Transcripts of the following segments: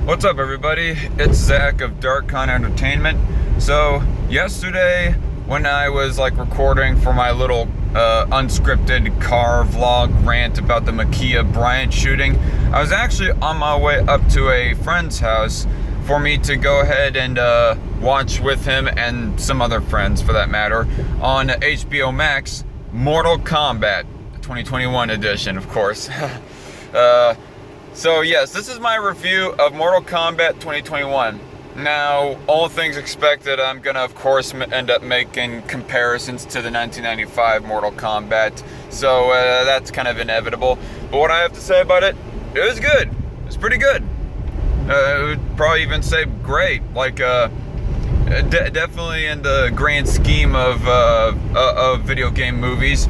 What's up, everybody? It's Zach of Dark Con Entertainment. So yesterday, when I was recording for my little unscripted car vlog rant about the Ma'Khia Bryant shooting, I was actually on my way up to a friend's house for me to go ahead and watch with him and some other friends, for that matter, on HBO Max, Mortal Kombat 2021 edition, of course. So yes, this is my review of Mortal Kombat 2021. Now, all things expected, I'm gonna of course end up making comparisons to the 1995 Mortal Kombat, so that's kind of inevitable. But what I have to say about it, it was good. It was pretty good. I would probably even say great. Definitely in the grand scheme of video game movies.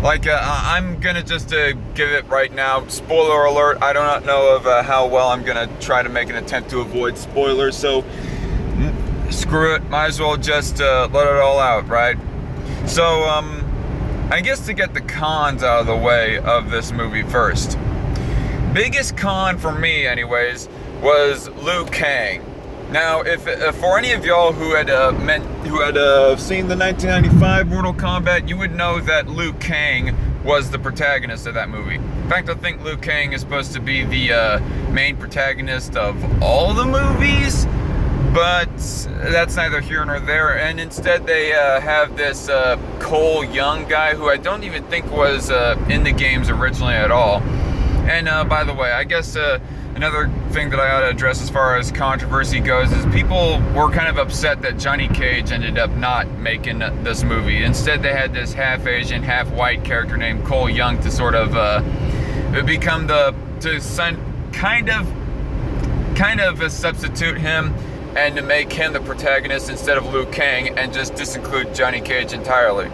I'm gonna just give it right now. Spoiler alert, I do not know of how well I'm gonna try to make an attempt to avoid spoilers, so screw it, might as well just let it all out, right? So, I guess to get the cons out of the way of this movie first. Biggest con for me, anyways, was Liu Kang. Now, if for any of y'all who had seen the 1995 Mortal Kombat, you would know that Liu Kang was the protagonist of that movie. In fact, I think Liu Kang is supposed to be the main protagonist of all the movies, but that's neither here nor there. And instead, they have this Cole Young guy who I don't even think was in the games originally at all. And by the way, I guess another thing that I ought to address as far as controversy goes is people were kind of upset that Johnny Cage ended up not making this movie. Instead, they had this half Asian, half white character named Cole Young to sort of become kind of substitute him and to make him the protagonist instead of Liu Kang and just disinclude Johnny Cage entirely.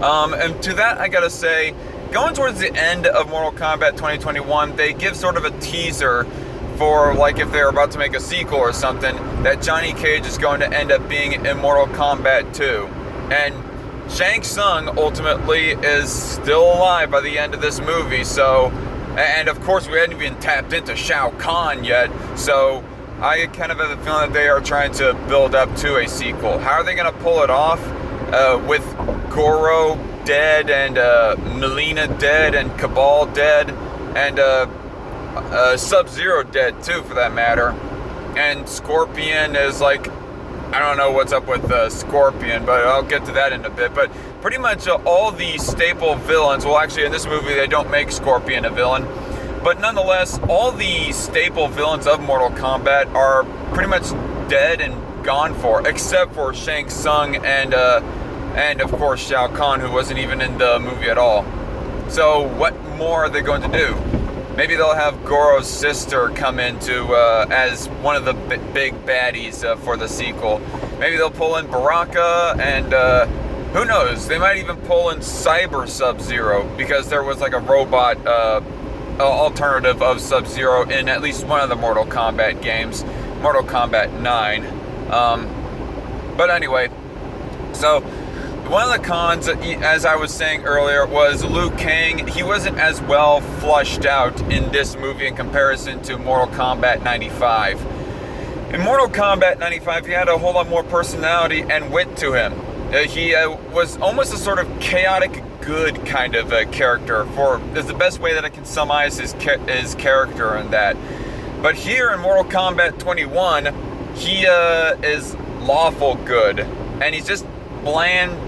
And to that, I gotta say, going towards the end of Mortal Kombat 2021, they give sort of a teaser for, if they're about to make a sequel or something, that Johnny Cage is going to end up being in Mortal Kombat 2. And Shang Tsung ultimately is still alive by the end of this movie, so, and of course we hadn't even tapped into Shao Kahn yet, so I kind of have a feeling that they are trying to build up to a sequel. How are they going to pull it off? With Goro dead and Molina dead and Cabal dead and Sub-Zero dead too, for that matter, and Scorpion is I don't know what's up with Scorpion, but I'll get to that in a bit. But pretty much all the staple villains, well actually in this movie they don't make Scorpion a villain, but nonetheless all the staple villains of Mortal Kombat are pretty much dead and gone for, except for Shang Tsung and of course Shao Kahn, who wasn't even in the movie at all. So what more are they going to do? Maybe they'll have Goro's sister come into as one of the big baddies for the sequel. Maybe they'll pull in Baraka, and who knows? They might even pull in Cyber Sub-Zero, because there was a robot alternative of Sub-Zero in at least one of the Mortal Kombat games, Mortal Kombat 9. But anyway, so one of the cons, as I was saying earlier, was Liu Kang. He wasn't as well flushed out in this movie in comparison to Mortal Kombat 95. In Mortal Kombat 95, he had a whole lot more personality and wit to him. He was almost a sort of chaotic good kind of character, is the best way that I can summarize his character in that. But here in Mortal Kombat 21, he is lawful good, and he's just bland.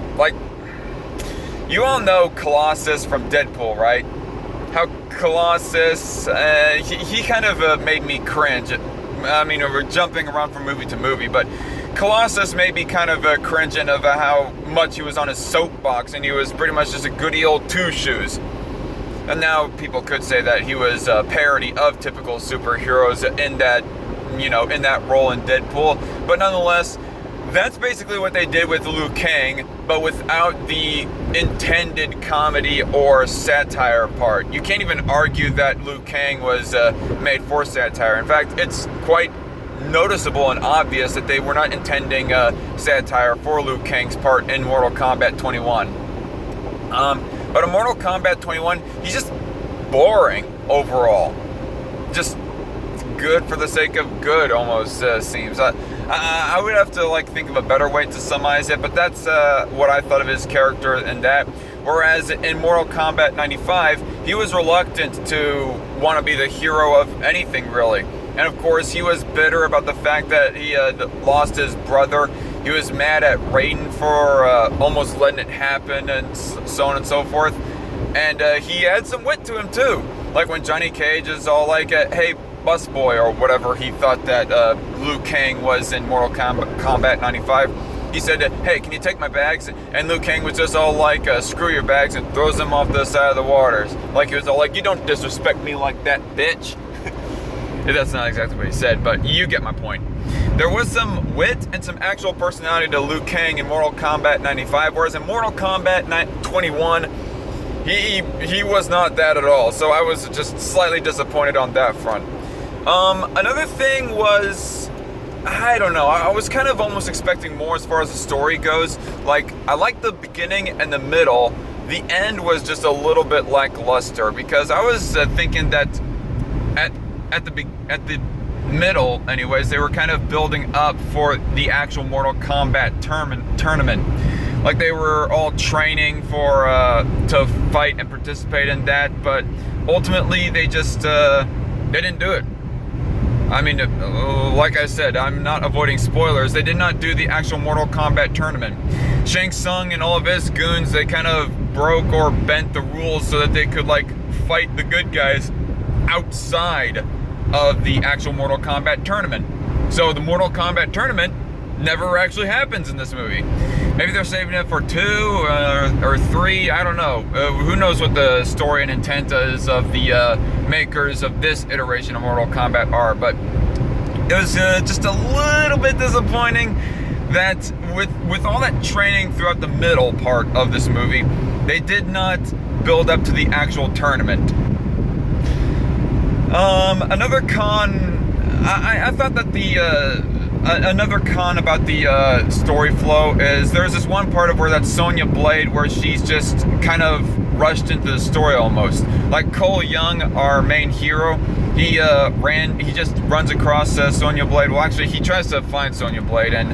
You all know Colossus from Deadpool, right? How Colossus, he kind of made me cringe. I mean, we're jumping around from movie to movie, but Colossus made me kind of cringing of how much he was on his soapbox, and he was pretty much just a goody old two shoes. And now people could say that he was a parody of typical superheroes in that role in Deadpool, but nonetheless, that's basically what they did with Liu Kang, but without the intended comedy or satire part. You can't even argue that Liu Kang was made for satire. In fact, it's quite noticeable and obvious that they were not intending satire for Liu Kang's part in Mortal Kombat 21. But in Mortal Kombat 21, he's just boring overall. Just good for the sake of good, almost seems. I would have to like think of a better way to summarize it, but that's what I thought of his character in that. Whereas in Mortal Kombat 95, he was reluctant to want to be the hero of anything, really. And of course, he was bitter about the fact that he had lost his brother. He was mad at Raiden for almost letting it happen, and so on and so forth. And he had some wit to him too. Like when Johnny Cage is all like, hey, busboy, or whatever he thought that Liu Kang was in Mortal Kombat 95. He said, hey, can you take my bags? And Liu Kang was just all like, screw your bags, and throws them off the side of the waters. Like he was all like, you don't disrespect me like that, bitch. That's not exactly what he said, but you get my point. There was some wit and some actual personality to Liu Kang in Mortal Kombat 95, whereas in Mortal Kombat 21, he was not that at all. So I was just slightly disappointed on that front. Another thing was, I don't know, I was kind of almost expecting more as far as the story goes. Like, I liked the beginning and the middle. The end was just a little bit lackluster, because I was thinking that at the middle, anyways, they were kind of building up for the actual Mortal Kombat tournament. Like they were all training for to fight and participate in that, but ultimately they just they didn't do it. I mean, like I said, I'm not avoiding spoilers. They did not do the actual Mortal Kombat tournament. Shang Tsung and all of his goons, they kind of broke or bent the rules so that they could like fight the good guys outside of the actual Mortal Kombat tournament. So the Mortal Kombat tournament never actually happens in this movie. Maybe they're saving it for 2 or 3, I don't know. Who knows what the story and intent is of the makers of this iteration of Mortal Kombat are, but it was just a little bit disappointing that with all that training throughout the middle part of this movie, they did not build up to the actual tournament. Another con, I thought that another con about the story flow is there's this one part of where that's Sonya Blade where she's just kind of rushed into the story almost. Like Cole Young, our main hero, he just runs across Sonya Blade. Well, actually, he tries to find Sonya Blade, and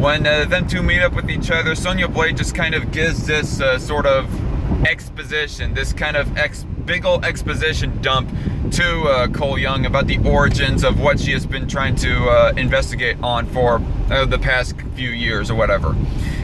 when them two meet up with each other, Sonya Blade just kind of gives this sort of exposition, this kind of big ol' exposition dump to Cole Young about the origins of what she has been trying to investigate on for the past few years or whatever.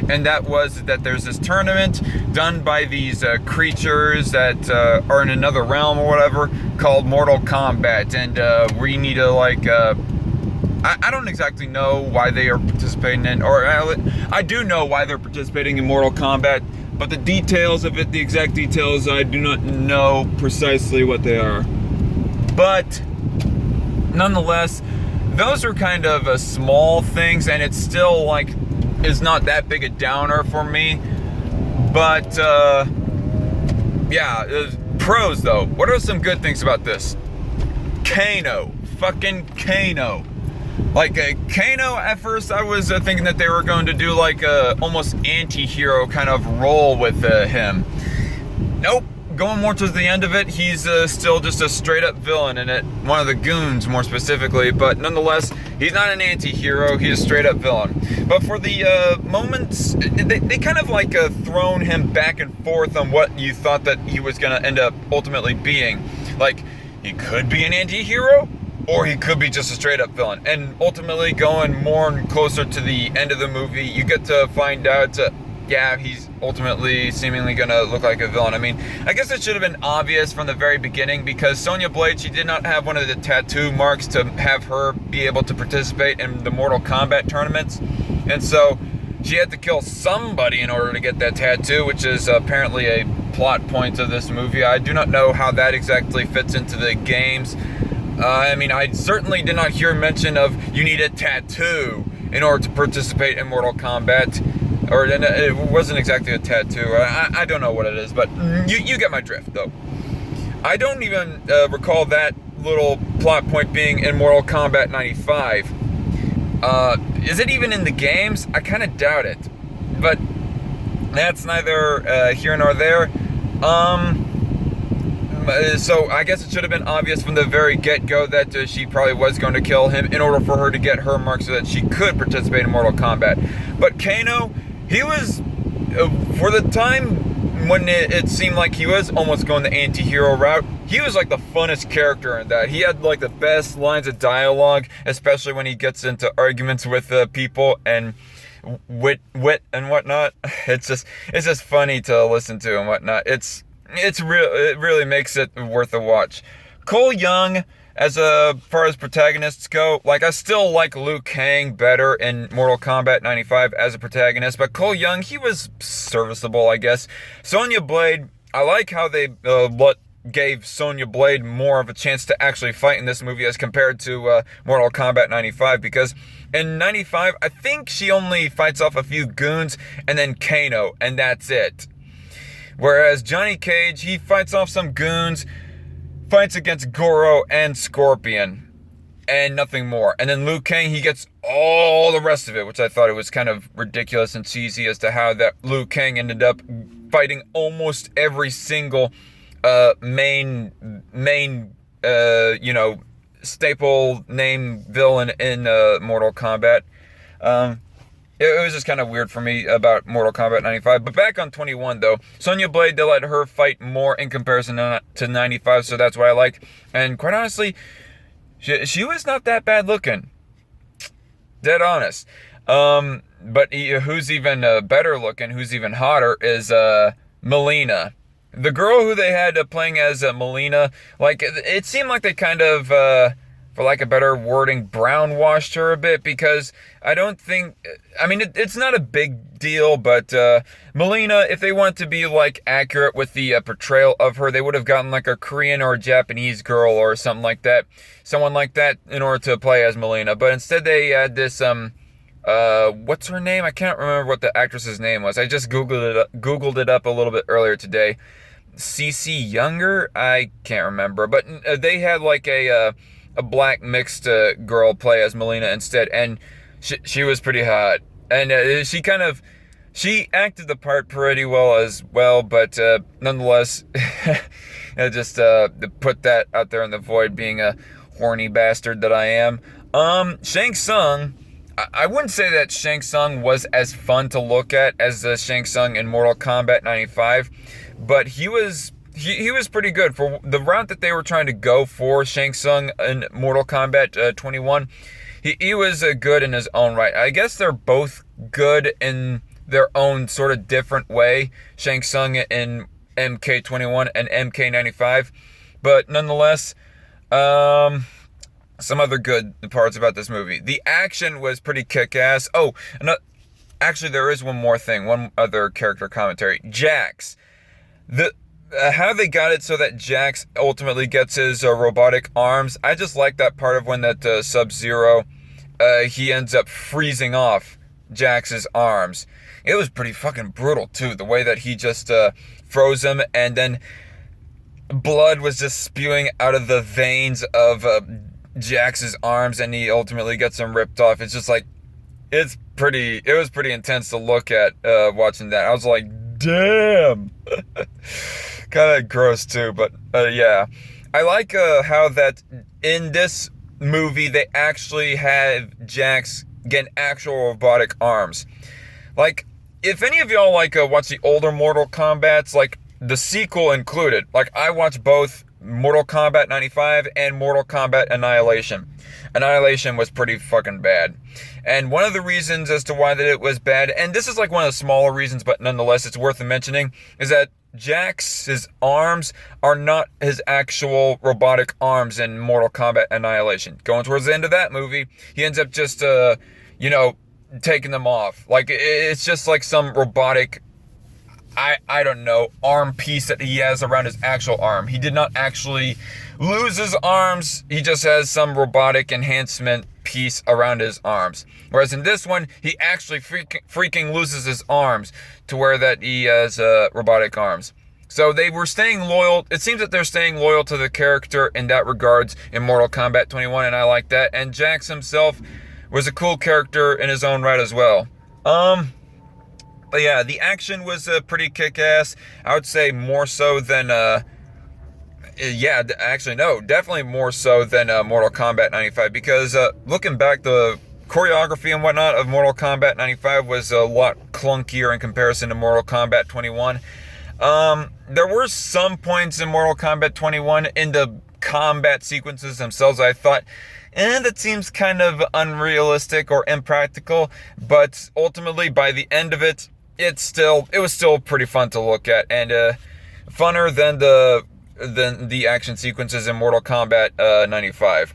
And that was that there's this tournament done by these creatures that are in another realm or whatever called Mortal Kombat, and we need to like I don't exactly know why they are participating in, or I do know why they're participating in Mortal Kombat, but the details of it, the exact details, I do not know precisely what they are. But nonetheless, those are kind of small things, and it's still like is not that big a downer for me. But yeah, pros though. What are some good things about this? Kano, fucking Kano. Like Kano, at first I was thinking that they were going to do like a almost anti-hero kind of role with him. Nope. Going more towards the end of it, he's still just a straight up villain in it. One of the goons, more specifically, but nonetheless, he's not an anti-hero, he's a straight up villain. But for the moments, they kind of like thrown him back and forth on what you thought that he was going to end up ultimately being. Like, he could be an anti-hero, or he could be just a straight up villain. And ultimately, going more and closer to the end of the movie, you get to find out yeah, he's ultimately seemingly gonna look like a villain. I mean, I guess it should have been obvious from the very beginning, because Sonya Blade, she did not have one of the tattoo marks to have her be able to participate in the Mortal Kombat tournaments. And so she had to kill somebody in order to get that tattoo, which is apparently a plot point of this movie. I do not know how that exactly fits into the games. I mean, I certainly did not hear mention of you need a tattoo in order to participate in Mortal Kombat. Or it wasn't exactly a tattoo. I don't know what it is, but you get my drift, though. I don't even recall that little plot point being in Mortal Kombat 95. Is it even in the games? I kind of doubt it. But that's neither here nor there. So I guess it should have been obvious from the very get-go that she probably was going to kill him in order for her to get her mark so that she could participate in Mortal Kombat. But Kano, he was, for the time when it seemed like he was almost going the anti-hero route, he was like the funnest character in that. He had like the best lines of dialogue, especially when he gets into arguments with people and wit and whatnot. It's just funny to listen to and whatnot. It really makes it worth a watch. Cole Young, as far as protagonists go, like I still like Liu Kang better in Mortal Kombat 95 as a protagonist, but Cole Young, he was serviceable, I guess. Sonya Blade, I like how they gave Sonya Blade more of a chance to actually fight in this movie as compared to Mortal Kombat 95, because in 95, I think she only fights off a few goons and then Kano, and that's it. Whereas Johnny Cage, he fights off some goons, fights against Goro and Scorpion, and nothing more. And then Liu Kang, he gets all the rest of it, which I thought it was kind of ridiculous and cheesy as to how that Liu Kang ended up fighting almost every single main staple name villain in Mortal Kombat. It was just kind of weird for me about Mortal Kombat 95. But back on 21, though, Sonya Blade, they let her fight more in comparison to 95, so that's what I like. And quite honestly, she was not that bad looking. Dead honest. But who's even better looking, who's even hotter, is Molina. The girl who they had playing as Molina, like, it seemed like they kind of, for lack of better wording, brown-washed her a bit, because I don't think, I mean, it's not a big deal, but Molina, if they want to be, like, accurate with the portrayal of her, they would have gotten, like, a Korean or a Japanese girl or something like that, someone like that, in order to play as Molina. But instead they had this, what's her name? I can't remember what the actress's name was. I just Googled it up a little bit earlier today. CC Younger? I can't remember. But they had like a black mixed girl play as Molina instead, and she was pretty hot. And she acted the part pretty well as well, but nonetheless, just put that out there in the void, being a horny bastard that I am. Shang Tsung, I wouldn't say that Shang Tsung was as fun to look at as Shang Tsung in Mortal Kombat 95, but he was pretty good for the route that they were trying to go for Shang Tsung in Mortal Kombat 21. He was good in his own right. I guess they're both good in their own sort of different way, Shang Tsung in MK21 and MK95, but nonetheless, some other good parts about this movie. The action was pretty kick-ass. Oh, actually, there is one more thing. One other character commentary. Jax. How they got it so that Jax ultimately gets his robotic arms. I just like that part of when that Sub-Zero, he ends up freezing off Jax's arms. It was pretty fucking brutal, too. The way that he just froze him, and then blood was just spewing out of the veins of Jax's arms, and he ultimately gets them ripped off. It's just like, it was pretty intense to look at watching that. I was like, damn. Kind of gross too, but yeah. I like how that in this movie they actually have Jax get actual robotic arms. Like, if any of y'all like watch the older Mortal Kombats, like the sequel included, like I watched both Mortal Kombat 95 and Mortal Kombat Annihilation. Annihilation was pretty fucking bad. And one of the reasons as to why that it was bad, and this is like one of the smaller reasons, but nonetheless it's worth mentioning, is that Jax's arms are not his actual robotic arms in Mortal Kombat Annihilation. Going towards the end of that movie, he ends up just, taking them off. Like, it's just like some robotic, I don't know, arm piece that he has around his actual arm. He did not actually lose his arms. He just has some robotic enhancement piece around his arms. Whereas in this one, he actually freaking loses his arms to where that he has robotic arms. So they were staying loyal. It seems that they're staying loyal to the character in that regards in Mortal Kombat 21, and I like that. And Jax himself was a cool character in his own right as well. But yeah, the action was pretty kick-ass. I would say more so than Yeah, actually, no, definitely more so than Mortal Kombat 95, because looking back, the choreography and whatnot of Mortal Kombat 95 was a lot clunkier in comparison to Mortal Kombat 21. There were some points in Mortal Kombat 21 in the combat sequences themselves I thought, that seems kind of unrealistic or impractical, but ultimately by the end of it, it was still pretty fun to look at, and funner than the action sequences in Mortal Kombat 95.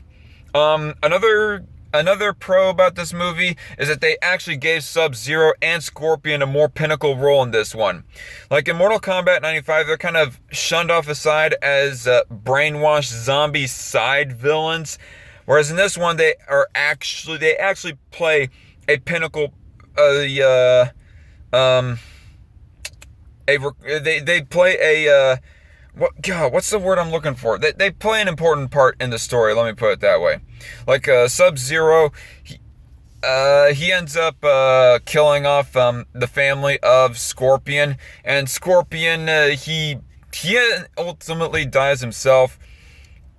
Another pro about this movie is that they actually gave Sub-Zero and Scorpion a more pinnacle role in this one. Like in Mortal Kombat 95, they're kind of shunned off aside as brainwashed zombie side villains, whereas in this one they actually play a pinnacle they play a what's the word I'm looking for? They play an important part in the story, let me put it that way. Like Sub-Zero, he ends up killing off the family of Scorpion, and Scorpion he ultimately dies himself,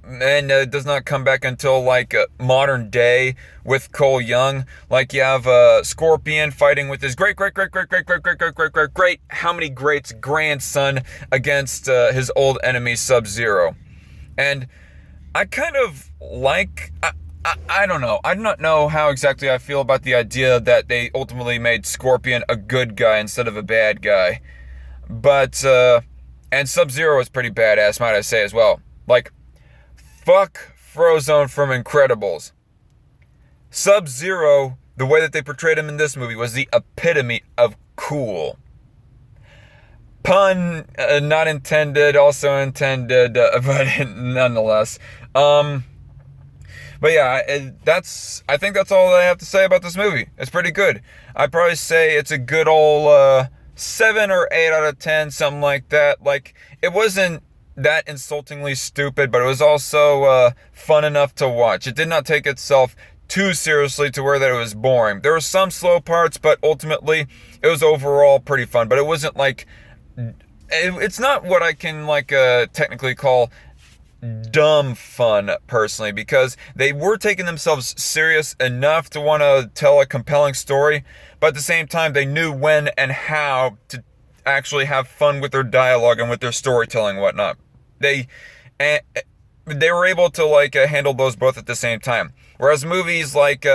and does not come back until like modern day with Cole Young. Like you have Scorpion fighting with his great how many greats grandson against his old enemy Sub-Zero. And I kind of like, I don't know. I do not know how exactly I feel about the idea that they ultimately made Scorpion a good guy instead of a bad guy. But and Sub-Zero was pretty badass, might I say, as well. Like, fuck Frozone from Incredibles. Sub-Zero, the way that they portrayed him in this movie, was the epitome of cool. Pun not intended, also intended, but nonetheless. But yeah, I think that's all that I have to say about this movie. It's pretty good. I'd probably say it's a good old 7 or 8 out of 10, something like that. Like, it wasn't that insultingly stupid, but it was also fun enough to watch. It did not take itself too seriously to where that it was boring. There were some slow parts, but ultimately it was overall pretty fun. But it wasn't like, it's not what I can like technically call dumb fun personally, because they were taking themselves serious enough to want to tell a compelling story, but at the same time they knew when and how to actually have fun with their dialogue and with their storytelling and whatnot. They were able to like handle those both at the same time. Whereas movies like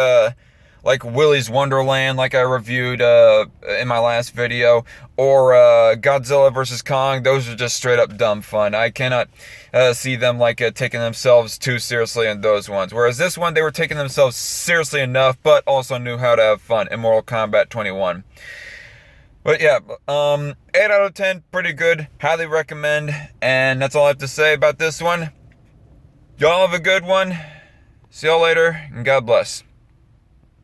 Willy's Wonderland, like I reviewed in my last video, or Godzilla vs. Kong, those are just straight up dumb fun. I cannot see them like taking themselves too seriously in those ones. Whereas this one, they were taking themselves seriously enough, but also knew how to have fun in Mortal Kombat 21. But yeah, 8 out of 10, pretty good. Highly recommend. And that's all I have to say about this one. Y'all have a good one. See y'all later, and God bless.